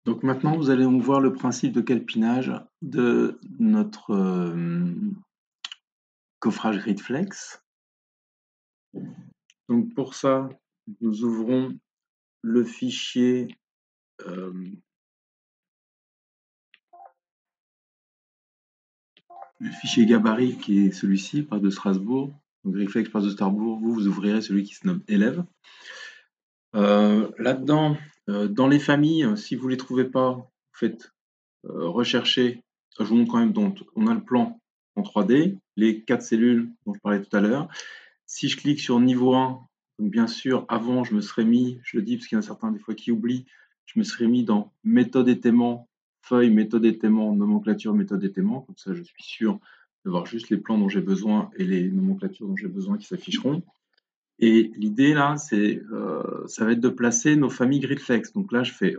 Donc maintenant, vous allez voir le principe de calpinage de notre coffrage Gridflex. Donc pour ça, nous ouvrons le fichier gabarit qui est celui-ci, part de Strasbourg. Donc Gridflex part de Strasbourg, vous ouvrirez celui qui se nomme élève. Là-dedans, dans les familles, si vous ne les trouvez pas, vous faites rechercher. Je vous montre quand même, donc on a le plan en 3D, les 4 cellules dont je parlais tout à l'heure. Si je clique sur niveau 1, donc bien sûr, avant, je me serais mis, je le dis parce qu'il y en a certains des fois qui oublient, je me serais mis dans méthode étaiement, feuille, méthode étaiement, nomenclature, méthode étaiement. Comme ça, je suis sûr de voir juste les plans dont j'ai besoin et les nomenclatures dont j'ai besoin qui s'afficheront. Et l'idée là, ça va être de placer nos familles Gridflex. Donc là, je fais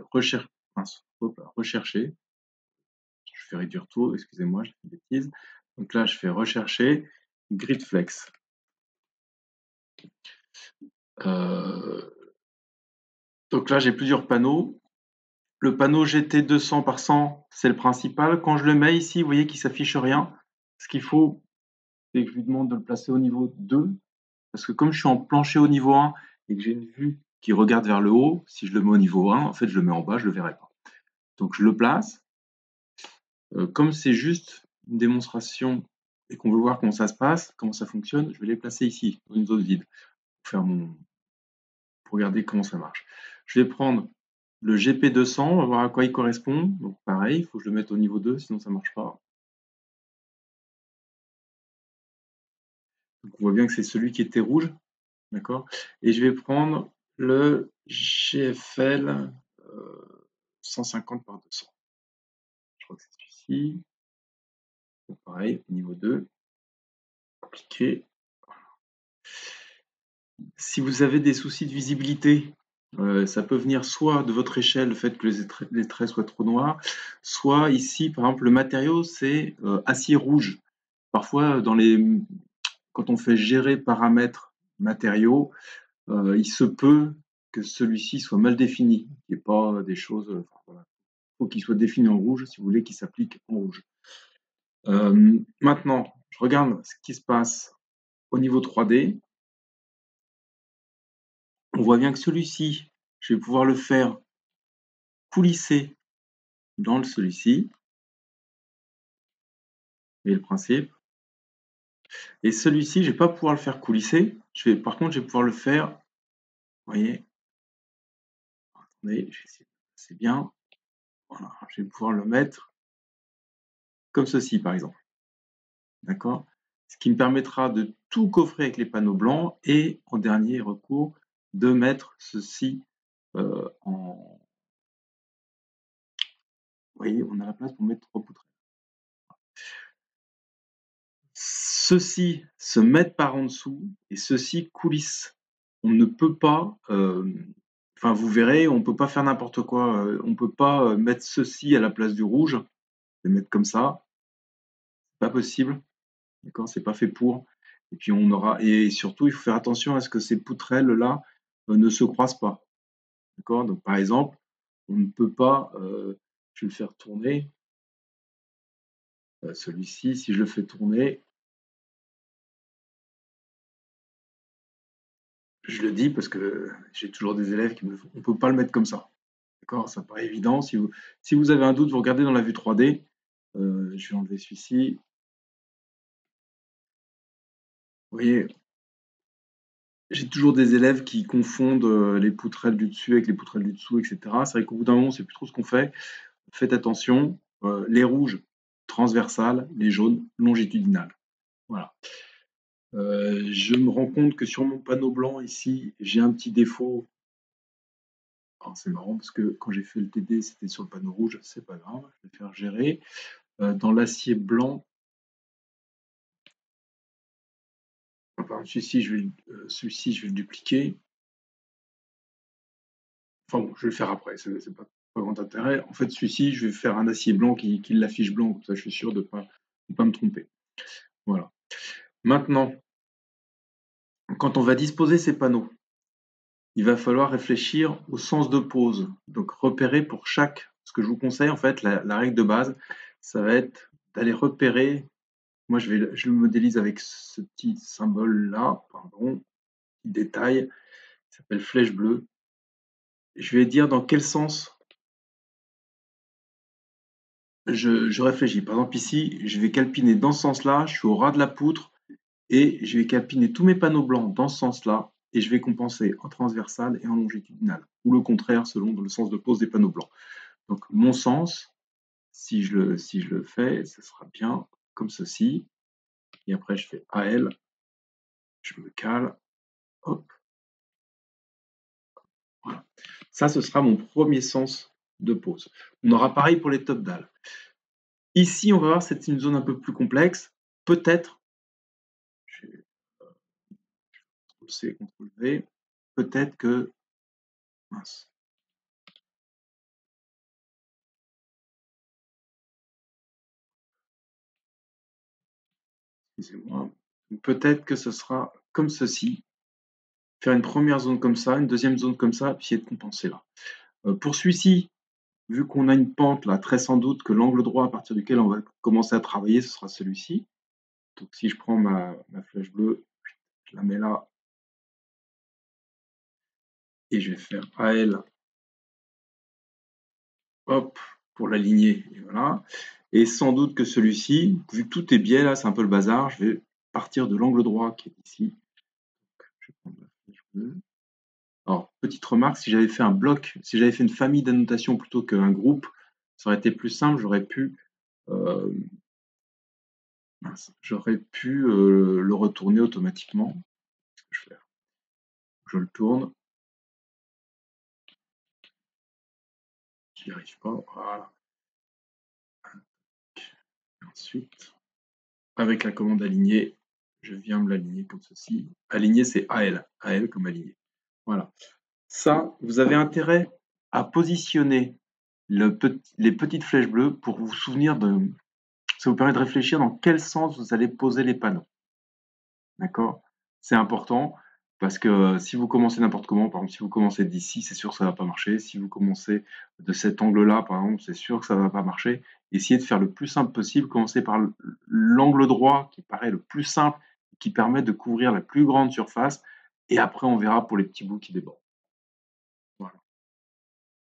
rechercher. Je fais réduire tout, excusez-moi, j'ai fait une bêtise. Donc là, je fais rechercher Gridflex. Donc là, j'ai plusieurs panneaux. Le panneau GT 200 par 100, c'est le principal. Quand je le mets ici, vous voyez qu'il ne s'affiche rien. Ce qu'il faut, c'est que je lui demande de le placer au niveau 2. Parce que comme je suis en plancher au niveau 1 et que j'ai une vue qui regarde vers le haut, si je le mets au niveau 1, en fait, je le mets en bas, je ne le verrai pas. Donc je le place. Comme c'est juste une démonstration et qu'on veut voir comment ça se passe, comment ça fonctionne, je vais les placer ici, dans une zone vide, pour regarder comment ça marche. Je vais prendre le GP200, on va voir à quoi il correspond. Donc pareil, il faut que je le mette au niveau 2, sinon ça ne marche pas. Donc on voit bien que c'est celui qui était rouge, d'accord. Et je vais prendre le GFL 150 par 200. Je crois que c'est celui-ci. Donc pareil, niveau 2. Appliquer. Si vous avez des soucis de visibilité, ça peut venir soit de votre échelle, le fait que les traits soient trop noirs, soit ici, par exemple, le matériau, c'est acier rouge. Parfois, quand on fait gérer paramètres matériaux, il se peut que celui-ci soit mal défini, qu'il n'y ait pas des choses. Voilà. Il faut qu'il soit défini en rouge si vous voulez qu'il s'applique en rouge. Maintenant, je regarde ce qui se passe au niveau 3D. On voit bien que celui-ci, je vais pouvoir le faire coulisser dans celui-ci. Vous voyez le principe. Et celui-ci, je ne vais pas pouvoir le faire coulisser. Par contre, je vais pouvoir le faire. Vous voyez. Attendez, c'est bien. Voilà, je vais pouvoir le mettre comme ceci, par exemple. D'accord. Ce qui me permettra de tout coffrer avec les panneaux blancs et, en dernier recours, de mettre ceci en. Vous voyez, on a la place pour mettre 3 poutrelles. Ceux-ci se mettent par en dessous et ceux-ci coulissent. On ne peut pas, enfin vous verrez, on ne peut pas faire n'importe quoi. On ne peut pas mettre ceci à la place du rouge, les mettre comme ça, c'est pas possible, d'accord, c'est pas fait pour. Et puis et surtout il faut faire attention à ce que ces poutrelles là ne se croisent pas, d'accord. Donc par exemple, on ne peut pas, je vais le faire tourner, celui-ci, si je le fais tourner. Je le dis parce que j'ai toujours des élèves qui me font: «On ne peut pas le mettre comme ça». D'accord? Ça paraît évident. Si vous avez un doute, vous regardez dans la vue 3D. Je vais enlever celui-ci. Vous voyez, j'ai toujours des élèves qui confondent les poutrelles du dessus avec les poutrelles du dessous, et cetera. C'est vrai qu'au bout d'un moment, on ne sait plus trop ce qu'on fait. Faites attention. Les rouges, transversales, les jaunes, longitudinales. Voilà. Je me rends compte que sur mon panneau blanc ici, j'ai un petit défaut. Alors c'est marrant parce que quand j'ai fait le TD, c'était sur le panneau rouge, c'est pas grave, je vais faire gérer. Dans l'acier blanc, enfin, celui-ci, je vais le dupliquer. Enfin bon, je vais le faire après, c'est pas grand intérêt. En fait, celui-ci, je vais faire un acier blanc qui l'affiche blanc, comme ça je suis sûr de pas me tromper. Voilà. Maintenant, quand on va disposer ces panneaux, il va falloir réfléchir au sens de pose. Donc repérer pour chaque Ce que je vous conseille, en fait, la règle de base, ça va être d'aller repérer. Moi, je le modélise avec ce petit symbole-là, pardon, petit détail, qui s'appelle flèche bleue. Je vais dire dans quel sens je réfléchis. Par exemple, ici, je vais calpiner dans ce sens-là, je suis au ras de la poutre, et je vais calpiner tous mes panneaux blancs dans ce sens-là, et je vais compenser en transversal et en longitudinal, ou le contraire selon le sens de pose des panneaux blancs. Donc mon sens, si je le fais, ce sera bien comme ceci, et après je fais AL, je me cale, hop, voilà. Ça, ce sera mon premier sens de pose. On aura pareil pour les top dalles. Ici, on va voir, c'est une zone un peu plus complexe. Peut-être, je vais CTRL-C, CTRL-V, peut-être que, mince, excusez-moi, peut-être que ce sera comme ceci, faire une première zone comme ça, une deuxième zone comme ça, puis essayer de compenser là. Pour celui-ci, vu qu'on a une pente là, très sans doute que l'angle droit à partir duquel on va commencer à travailler, ce sera celui-ci. Donc si je prends ma flèche bleue, je la mets là, et je vais faire AL, hop, pour l'aligner, et voilà. Et sans doute que celui-ci, vu que tout est biais là, c'est un peu le bazar, je vais partir de l'angle droit qui est ici. Je vais prendre la flèche bleue. Alors, petite remarque, si j'avais fait un bloc, si j'avais fait une famille d'annotations plutôt qu'un groupe, ça aurait été plus simple, j'aurais pu, le retourner automatiquement. Qu'est-ce que je fais? Je le tourne, j'y arrive pas, voilà. Et ensuite, avec la commande aligner, je viens me l'aligner comme ceci. Aligner, c'est AL, AL comme aligner. Voilà. Ça, vous avez intérêt à positionner les petites flèches bleues pour vous souvenir de. Ça vous permet de réfléchir dans quel sens vous allez poser les panneaux. D'accord? C'est important parce que si vous commencez n'importe comment, par exemple, si vous commencez d'ici, c'est sûr que ça va pas marcher. Si vous commencez de cet angle-là, par exemple, c'est sûr que ça va pas marcher. Essayez de faire le plus simple possible. Commencez par l'angle droit qui paraît le plus simple, qui permet de couvrir la plus grande surface. Et après, on verra pour les petits bouts qui débordent.